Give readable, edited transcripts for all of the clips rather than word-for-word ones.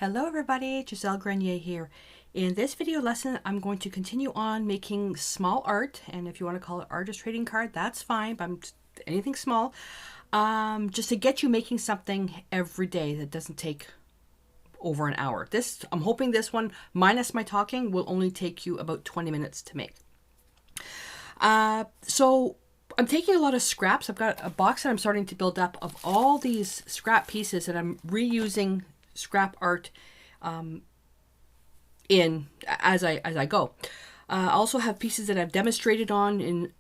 Hello everybody, Gisele Grenier here. In this video lesson, I'm going to continue on making small art, and if you want to call it artist trading card, that's fine, but anything small, just to get you making something every day that doesn't take over an hour. I'm hoping this one, minus my talking, will only take you about 20 minutes to make. So I'm taking a lot of scraps. I've got a box that I'm starting to build up of all these scrap pieces that I'm reusing scrap art in as I go. I also have pieces that I've demonstrated on in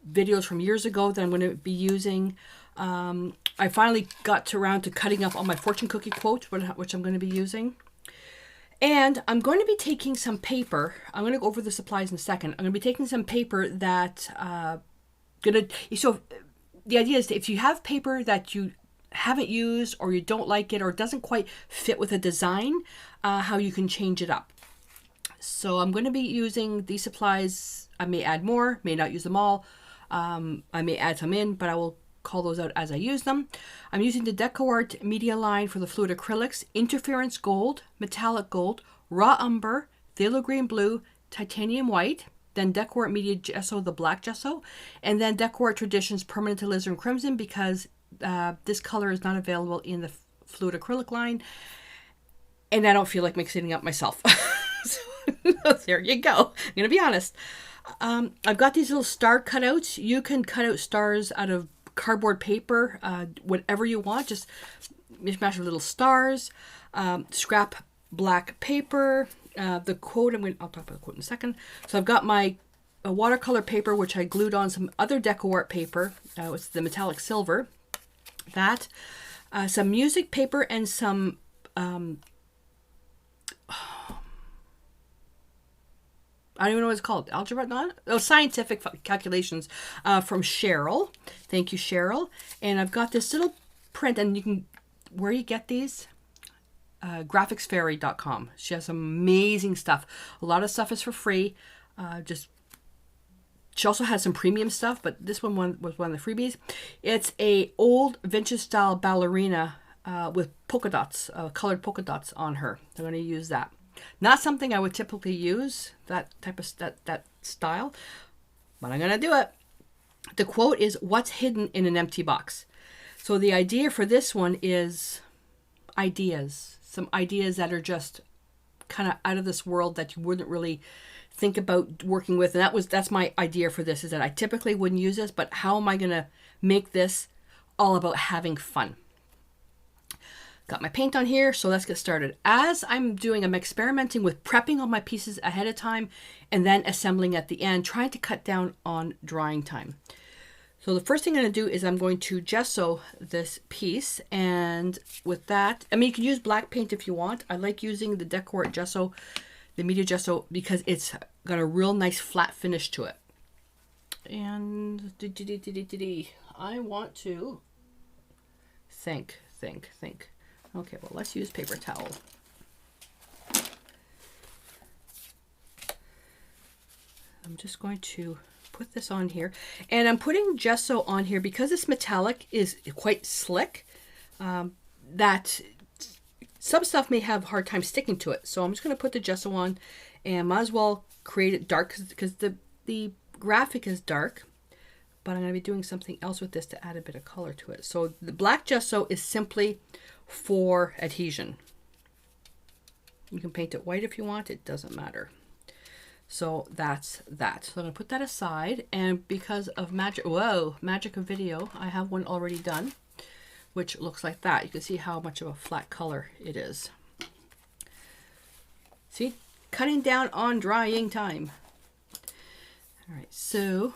videos from years ago that I'm going to be using. I finally got around to cutting up all my fortune cookie quotes, which I'm going to be using. And I'm going to be taking some paper. I'm going to go over the supplies in a second. I'm going to be taking some paper that so the idea is if you have paper that you haven't used or you don't like it or it doesn't quite fit with a design, how you can change it up. So I'm going to be using these supplies. I may add more, may not use them all. I may add some in, but I will call those out as I use them. I'm using the DecoArt media line for the fluid acrylics, interference gold, metallic gold, raw umber, phthalo green blue, titanium white, then DecoArt media gesso, the black gesso, and then DecoArt traditions permanent alizarin crimson, because this color is not available in the fluid acrylic line, and I don't feel like mixing it up myself. So there you go. I'm gonna be honest. I've got these little star cutouts. You can cut out stars out of cardboard paper, whatever you want. Just mishmash of little stars. Scrap black paper. The quote, I'll talk about the quote in a second. So I've got my watercolor paper, which I glued on some other DecoArt paper. It's the metallic silver. That, some music paper, and some I don't even know what it's called. Algebra, not? Oh, scientific calculations from Cheryl. Thank you, Cheryl. And I've got this little print, and you can, where you get these? Graphicsfairy.com. She has some amazing stuff. A lot of stuff is for free. She also has some premium stuff, but this one was one of the freebies. It's a old vintage style ballerina with polka dots, colored polka dots on her. I'm going to use that. Not something I would typically use, that type of that style, but I'm going to do it. The quote is, "What's hidden in an empty box?" So the idea for this one is ideas. Some ideas that are just kind of out of this world that you wouldn't really think about working with. And that's my idea for this, is that I typically wouldn't use this, but how am I going to make this all about having fun? Got my paint on here, so let's get started. As I'm doing, I'm experimenting with prepping all my pieces ahead of time and then assembling at the end, trying to cut down on drying time. So the first thing I'm going to do is I'm going to gesso this piece, and with that, I mean, you can use black paint if you want. I like using the DecoArt gesso, the media gesso, because it's got a real nice flat finish to it. And I want to think. Okay, well, let's use paper towel. I'm just going to put this on here, and I'm putting gesso on here because this metallic is quite slick, that some stuff may have a hard time sticking to it. So I'm just going to put the gesso on, and might as well create it dark because the graphic is dark, but I'm going to be doing something else with this to add a bit of color to it. So the black gesso is simply for adhesion. You can paint it white if you want, it doesn't matter. So that's that. So I'm going to put that aside, and because of magic of video, I have one already done, which looks like that. You can see how much of a flat color it is. See, cutting down on drying time. All right, so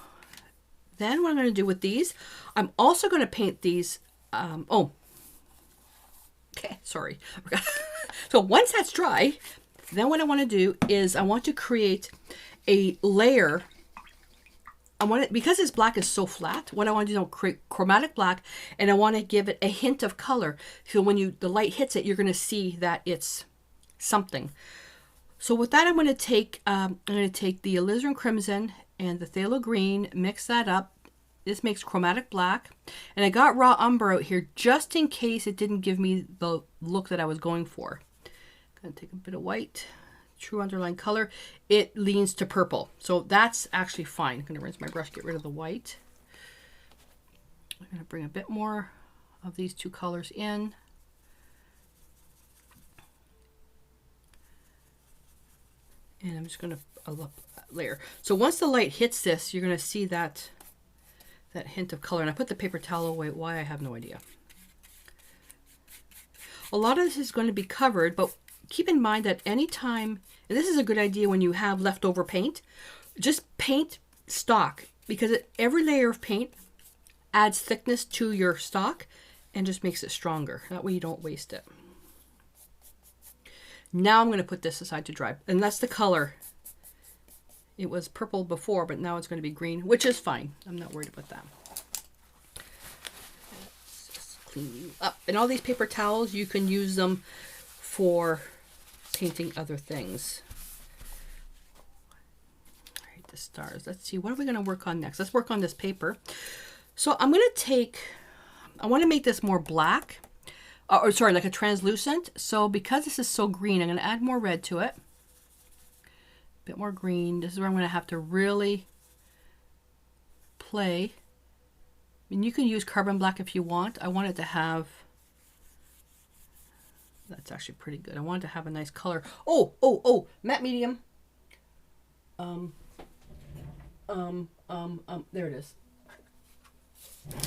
then what I'm going to do with these, I'm also going to paint these. Okay, sorry. So once that's dry, then what I want to do is I want to create a layer. Because this black is so flat, what I want to do is create chromatic black, and I want to give it a hint of color. So when the light hits it, you're going to see that it's something. So with that, I'm going to take the alizarin crimson and the phthalo green, mix that up. This makes chromatic black. And I got raw umber out here just in case it didn't give me the look that I was going for. Gonna take a bit of white, true underline color. It leans to purple, so that's actually fine. I'm gonna rinse my brush, get rid of the white. I'm gonna bring a bit more of these two colors in. And I'm just gonna layer. So once the light hits this, you're gonna see that hint of color. And I put the paper towel away. Why, I have no idea. A lot of this is going to be covered, but keep in mind that anytime, and this is a good idea when you have leftover paint, just paint stock, because every layer of paint adds thickness to your stock and just makes it stronger. That way you don't waste it. Now I'm going to put this aside to dry, and that's the color. It was purple before, but now it's going to be green, which is fine. I'm not worried about that. Let's just clean you up. And all these paper towels, you can use them for painting other things. All right, the stars. Let's see, what are we going to work on next? Let's work on this paper. So I'm going to take, I want to make this more black, or sorry, like a translucent. So because this is so green, I'm going to add more red to it. Bit more green. This is where I'm going to have to really play. I mean, you can use carbon black if you want. I want it to have, that's actually pretty good. I want it to have a nice color. Oh, matte medium. There it is. I'm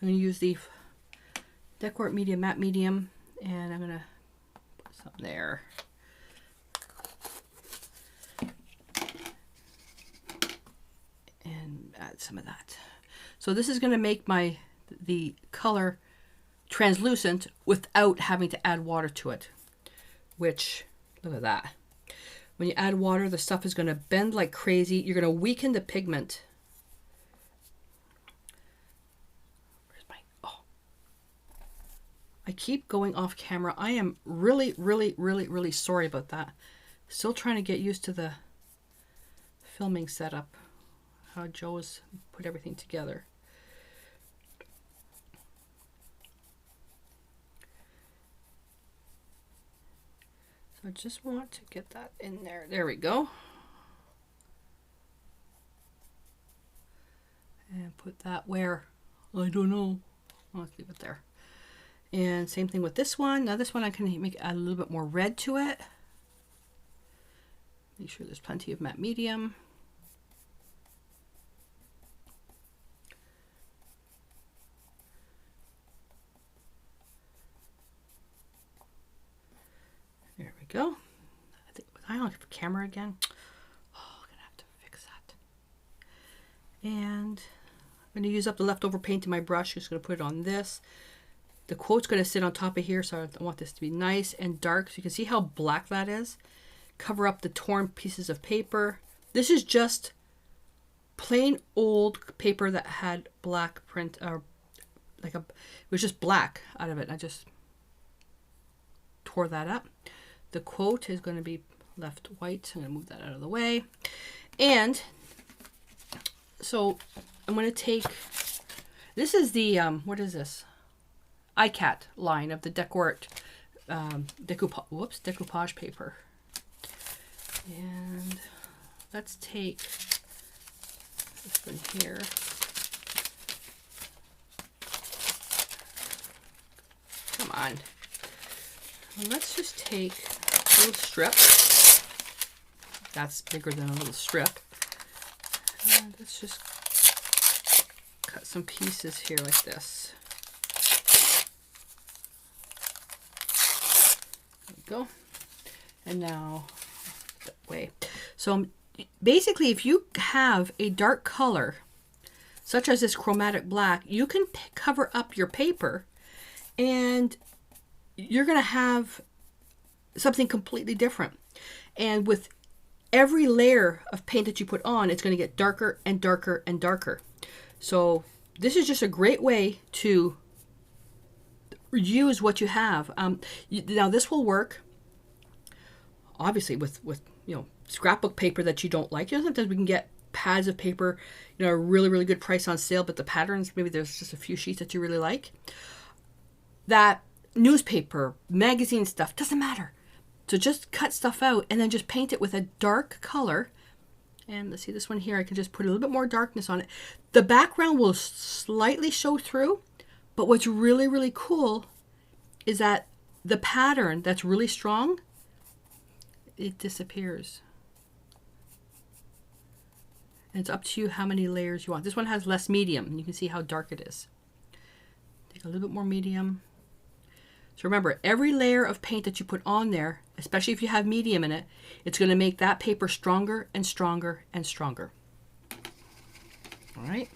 going to use the Decor Medium Matte Medium, and I'm going to put some there. And add some of that. So this is going to make the color translucent without having to add water to it, which, look at that. When you add water, the stuff is going to bend like crazy. You're going to weaken the pigment. Where's my, oh. I keep going off camera. I am really sorry about that. Still trying to get used to the filming setup. How Joe's put everything together. So I just want to get that in there. There we go. And put that where? I don't know. Let's leave it there. And same thing with this one. Now this one I can add a little bit more red to it. Make sure there's plenty of matte medium. There we go. I think, was I on camera again? Oh, I'm gonna have to fix that. And I'm gonna use up the leftover paint in my brush. Just gonna put it on this. The quote's gonna sit on top of here, so I want this to be nice and dark. So you can see how black that is. Cover up the torn pieces of paper. This is just plain old paper that had black print, or like it was just black out of it. I just tore that up. The quote is going to be left white. I'm going to move that out of the way. And so I'm going to take, this is the, what is this? iCat line of the decoupage paper. And let's take this one here. Come on. Well, let's just take a little strip. That's bigger than a little strip. And let's just cut some pieces here like this. There we go. And now that way. So basically, if you have a dark color, such as this chromatic black, you can cover up your paper and you're going to have something completely different. And with every layer of paint that you put on, it's going to get darker and darker and darker. So this is just a great way to use what you have. Now this will work obviously with you know, scrapbook paper that you don't like. You know, sometimes we can get pads of paper, you know, a really good price on sale, but the patterns, maybe there's just a few sheets that you really like. That newspaper, magazine stuff, doesn't matter. So just cut stuff out and then just paint it with a dark color. And let's see this one here. I can just put a little bit more darkness on it. The background will slightly show through, but what's really, really cool is that the pattern that's really strong, it disappears. And it's up to you how many layers you want. This one has less medium. You can see how dark it is. Take a little bit more medium. So remember, every layer of paint that you put on there, especially if you have medium in it, it's going to make that paper stronger and stronger and stronger. All right.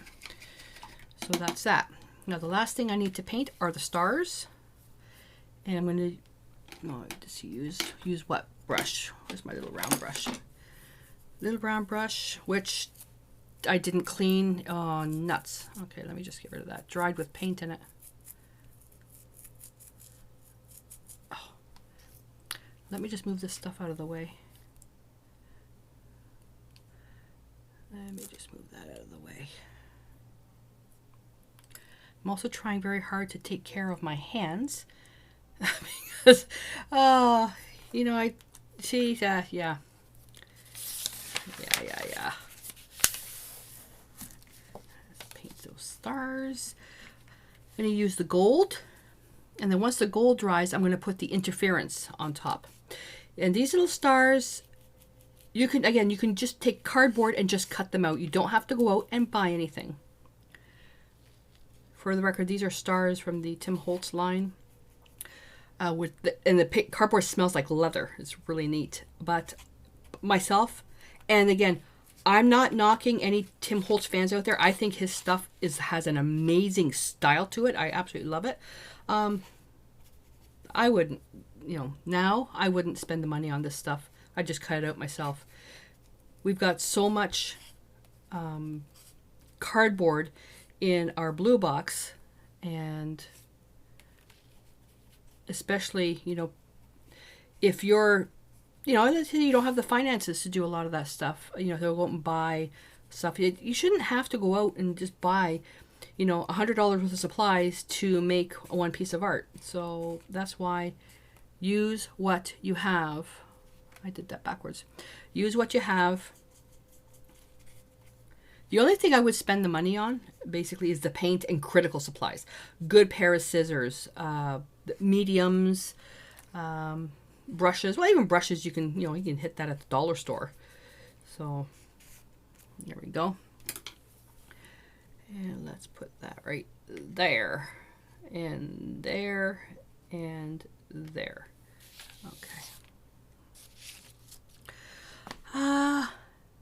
So that's that. Now the last thing I need to paint are the stars. And I'm going to just use what brush? Where's my little round brush? Little round brush, which I didn't clean. Oh, nuts. Okay, let me just get rid of that. Dried with paint in it. Let me just move this stuff out of the way. Let me just move that out of the way. I'm also trying very hard to take care of my hands because, you know, I see that, yeah. Let's paint those stars. I'm going to use the gold, and then once the gold dries, I'm going to put the interference on top. And these little stars, you can just take cardboard and just cut them out. You don't have to go out and buy anything. For the record, these are stars from the Tim Holtz line. And the cardboard smells like leather. It's really neat. But myself, and again, I'm not knocking any Tim Holtz fans out there. I think his stuff has an amazing style to it. I absolutely love it. I wouldn't, now I wouldn't spend the money on this stuff. I just cut it out myself. We've got so much cardboard in our blue box, and especially, if you're, let's say you don't have the finances to do a lot of that stuff, they'll go out and buy stuff. You shouldn't have to go out and just buy, $100 worth of supplies to make one piece of art. So that's why use what you have. I did that backwards. Use what you have. The only thing I would spend the money on basically is the paint and critical supplies. Good pair of scissors, mediums, brushes. Well, even brushes you can hit that at the dollar store. So there we go. And let's put that right there, and there, and there. Okay.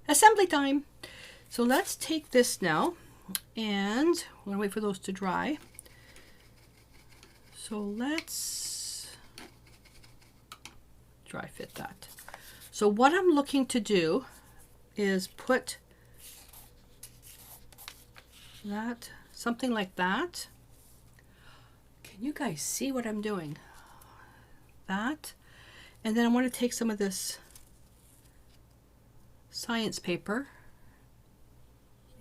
Assembly time. So let's take this now, and we're gonna wait for those to dry. So let's dry fit that. So what I'm looking to do is put that, something like that. Can you guys see what I'm doing? That. And then I want to take some of this science paper,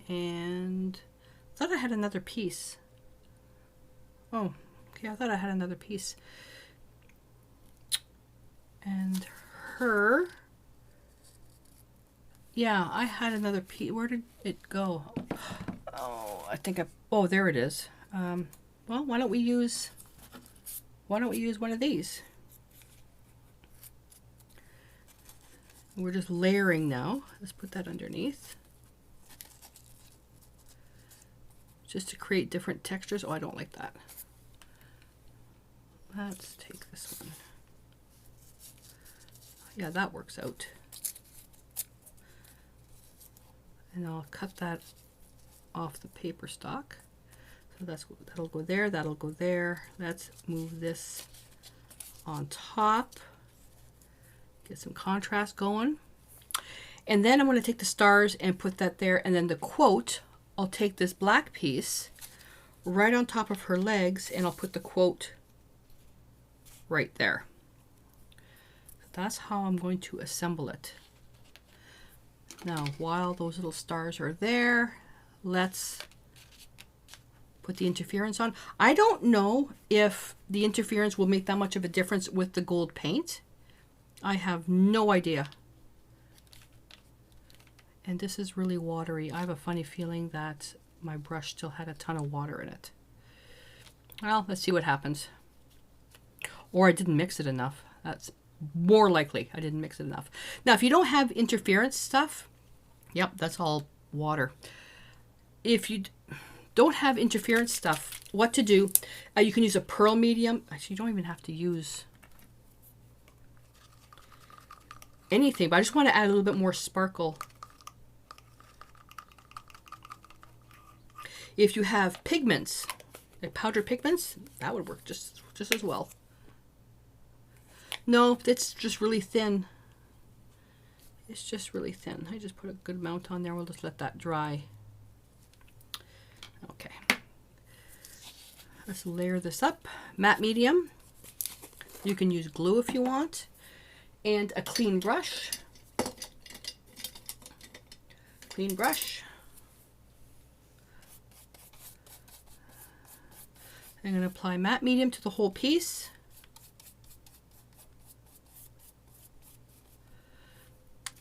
and I thought I had another piece. Oh, okay, I thought I had another piece. And her, yeah, I had another piece. Where did it go? Oh, oh, there it is. Well, why don't we use one of these? We're just layering now. Let's put that underneath. Just to create different textures. Oh, I don't like that. Let's take this one. Yeah, that works out. And I'll cut that off the paper stock. So that'll go there, that'll go there. Let's move this on top. Get some contrast going. And then I'm going to take the stars and put that there, and then the quote, I'll take this black piece right on top of her legs, and I'll put the quote right there. That's how I'm going to assemble it. Now, while those little stars are there, let's put the interference on. I don't know if the interference will make that much of a difference with the gold paint. I have no idea. And this is really watery. I have a funny feeling that my brush still had a ton of water in it. Well, let's see what happens. Or I didn't mix it enough. That's more likely I didn't mix it enough. Now, if you don't have interference stuff, yep, that's all water. If you don't have interference stuff, what to do, you can use a pearl medium. Actually, you don't even have to use anything, but I just want to add a little bit more sparkle. If you have pigments, like powdered pigments, that would work just as well. No, it's just really thin. It's just really thin. I just put a good amount on there. We'll just let that dry. Okay. Let's layer this up. Matte medium. You can use glue if you want. And a clean brush. Clean brush. I'm going to apply matte medium to the whole piece.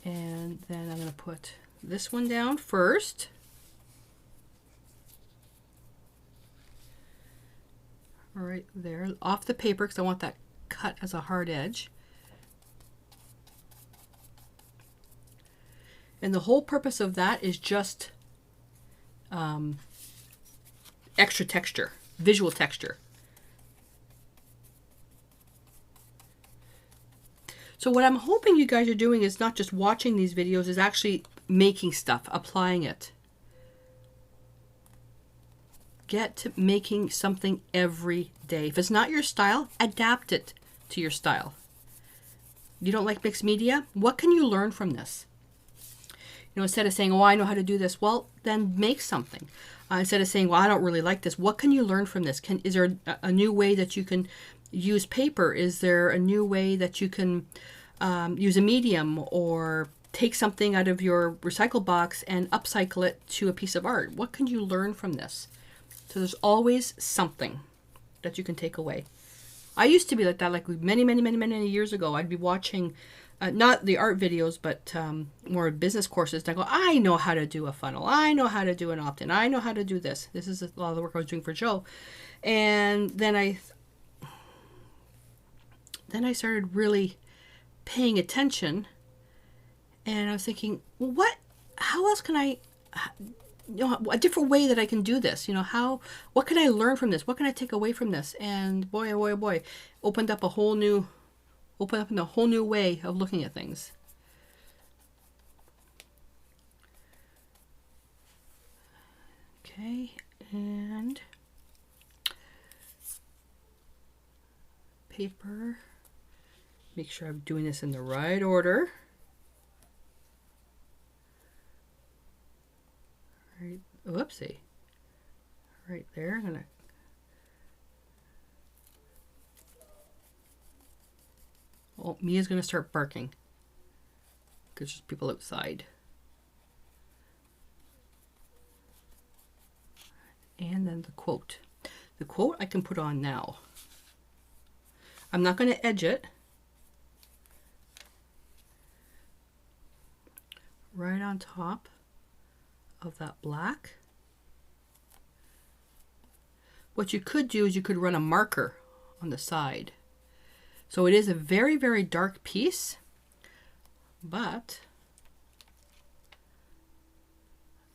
And then I'm going to put this one down first. Right there, off the paper, because I want that cut as a hard edge. And the whole purpose of that is just extra texture, visual texture. So what I'm hoping you guys are doing is not just watching these videos, is actually making stuff, applying it. Get to making something every day. If it's not your style, adapt it to your style. You don't like mixed media? What can you learn from this? You know, instead of saying, oh, I know how to do this, well, then make something. Instead of saying, well, I don't really like this, what can you learn from this? Is there a new way that you can use paper? Is there a new way that you can use a medium, or take something out of your recycle box and upcycle it to a piece of art? What can you learn from this? So there's always something that you can take away. I used to be like that, like many years ago. I'd be watching, not the art videos, but more business courses. And I go, I know how to do a funnel. I know how to do an opt-in. I know how to do this. This is a lot of the work I was doing for Joe. And then I started really paying attention, and I was thinking, well, how else can I, a different way that I can do this, what can I learn from this? What can I take away from this? And boy, oh boy, oh boy, opened up in a whole new way of looking at things. Okay, and paper. Make sure I'm doing this in the right order. Right, whoopsie. Right there, I'm gonna. Oh, Mia's gonna start barking because there's people outside. And then the quote. The quote I can put on now. I'm not going to edge it. Right on top of that black. What you could do is you could run a marker on the side. So it is a very, very dark piece, but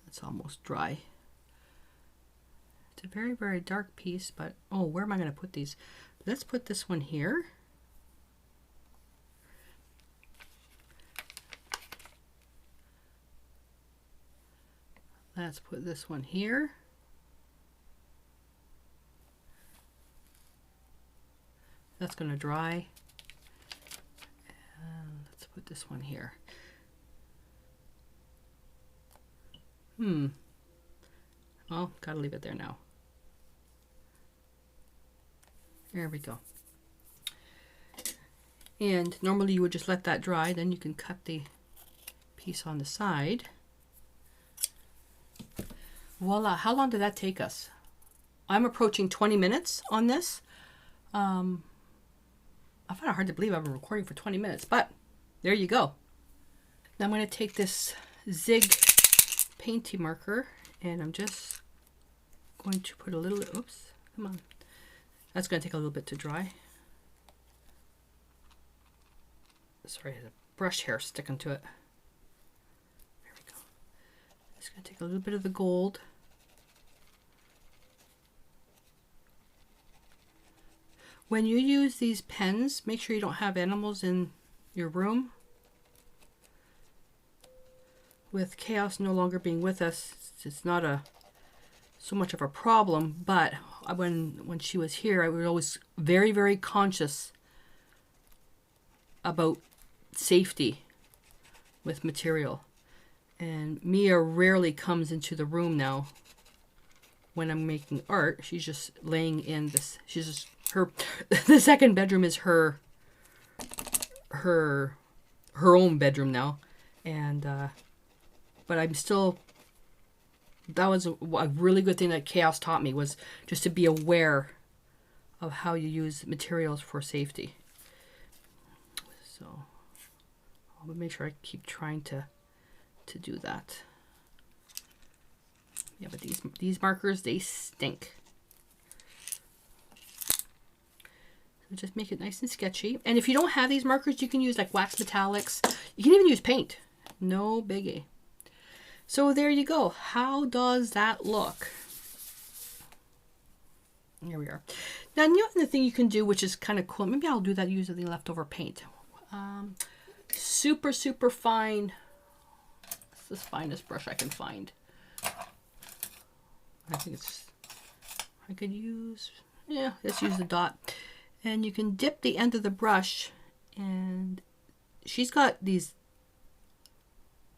it's almost dry. It's a very, very dark piece, but oh, where am I going to put these? Let's put this one here. Let's put this one here. That's going to dry. And let's put this one here. Well, gotta leave it there now. There we go. And normally you would just let that dry, then you can cut the piece on the side. Voila, how long did that take us? I'm approaching 20 minutes on this. I find it hard to believe I've been recording for 20 minutes, but there you go. Now I'm going to take this Zig painty marker and I'm just going to put a little, oops, come on. That's going to take a little bit to dry. Sorry, the brush hair sticking to it. There we go. Just going to take a little bit of the gold. When you use these pens, make sure you don't have animals in your room. With Chaos no longer being with us, it's not so much of a problem, but when she was here, I was always very, very conscious about safety with material. And Mia rarely comes into the room now when I'm making art. She's just laying in this, she's just, the second bedroom is her own bedroom now. And, but I'm still, that was a really good thing that Chaos taught me, was just to be aware of how you use materials for safety. So I'll make sure I keep trying to do that. Yeah, but these markers, they stink. So just make it nice and sketchy. And if you don't have these markers, you can use like wax metallics. You can even use paint. No biggie. So there you go. How does that look? Here we are. Now, the other thing you can do, which is kind of cool, maybe I'll do that using the leftover paint. Super, super fine. It's the finest brush I can find. I think it's, I could use, yeah, let's use the dot. And you can dip the end of the brush, and she's got these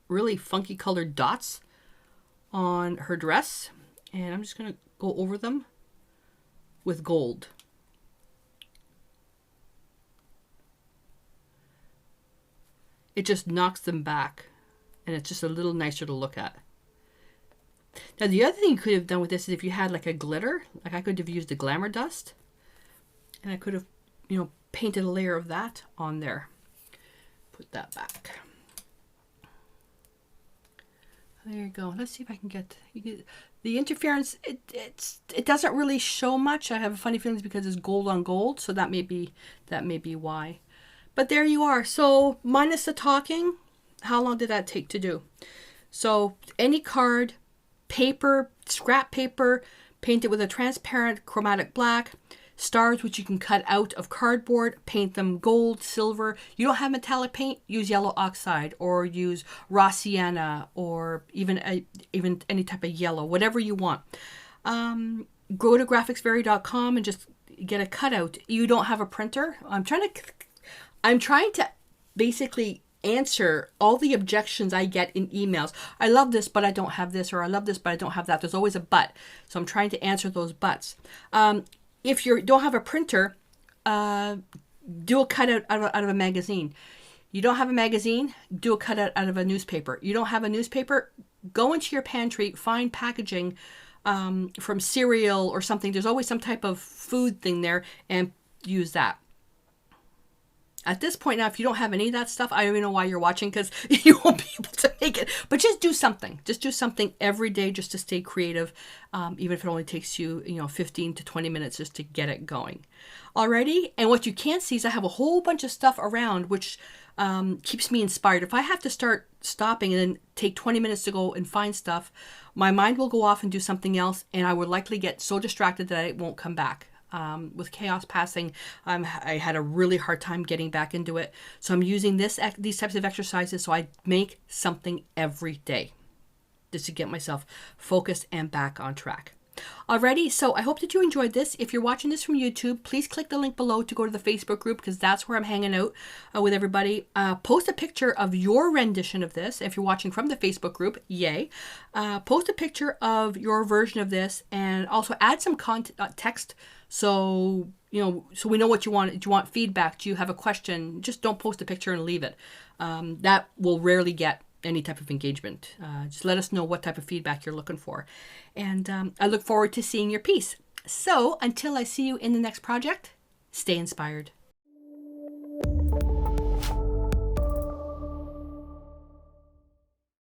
really funky colored dots on her dress, and I'm just going to go over them with gold. It just knocks them back, and it's just a little nicer to look at. Now the other thing you could have done with this is if you had like a glitter, like I could have used the Glamour Dust, and I could have, you know, painted a layer of that on there. Put that back. There you go. Let's see if I can get the interference. It doesn't really show much. I have funny feelings because it's gold on gold, so that may be why. But there you are. So minus the talking, how long did that take to do? So any card, paper, scrap paper, paint it with a transparent chromatic black. Stars, which you can cut out of cardboard, paint them gold, silver. You don't have metallic paint, use yellow oxide or use raw sienna or even any type of yellow, whatever you want. Go to graphicsvary.com and just get a cutout. You don't have a printer. I'm trying to basically answer all the objections I get in emails. I love this, but I don't have this, or I love this, but I don't have that. There's always a but. So I'm trying to answer those buts. If you don't have a printer, do a cutout out of a magazine. You don't have a magazine, do a cutout out of a newspaper. You don't have a newspaper, go into your pantry, find packaging from cereal or something. There's always some type of food thing there, and use that. At this point now, if you don't have any of that stuff, I don't even know why you're watching, because you won't be able to make it. But just do something. Just do something every day just to stay creative, even if it only takes you, 15 to 20 minutes just to get it going. Alrighty? And what you can't see is I have a whole bunch of stuff around which keeps me inspired. If I have to start stopping and then take 20 minutes to go and find stuff, my mind will go off and do something else, and I would likely get so distracted that it won't come back. With Chaos passing, I had a really hard time getting back into it. So I'm using these types of exercises so I make something every day just to get myself focused and back on track. Alrighty, so I hope that you enjoyed this. If you're watching this from YouTube, please click the link below to go to the Facebook group, because that's where I'm hanging out with everybody. Post a picture of your rendition of this. If you're watching from the Facebook group, yay. Post a picture of your version of this, and also add some text. So, so we know what you want. Do you want feedback? Do you have a question? Just don't post a picture and leave it. That will rarely get any type of engagement. Just let us know what type of feedback you're looking for. And I look forward to seeing your piece. So until I see you in the next project, stay inspired.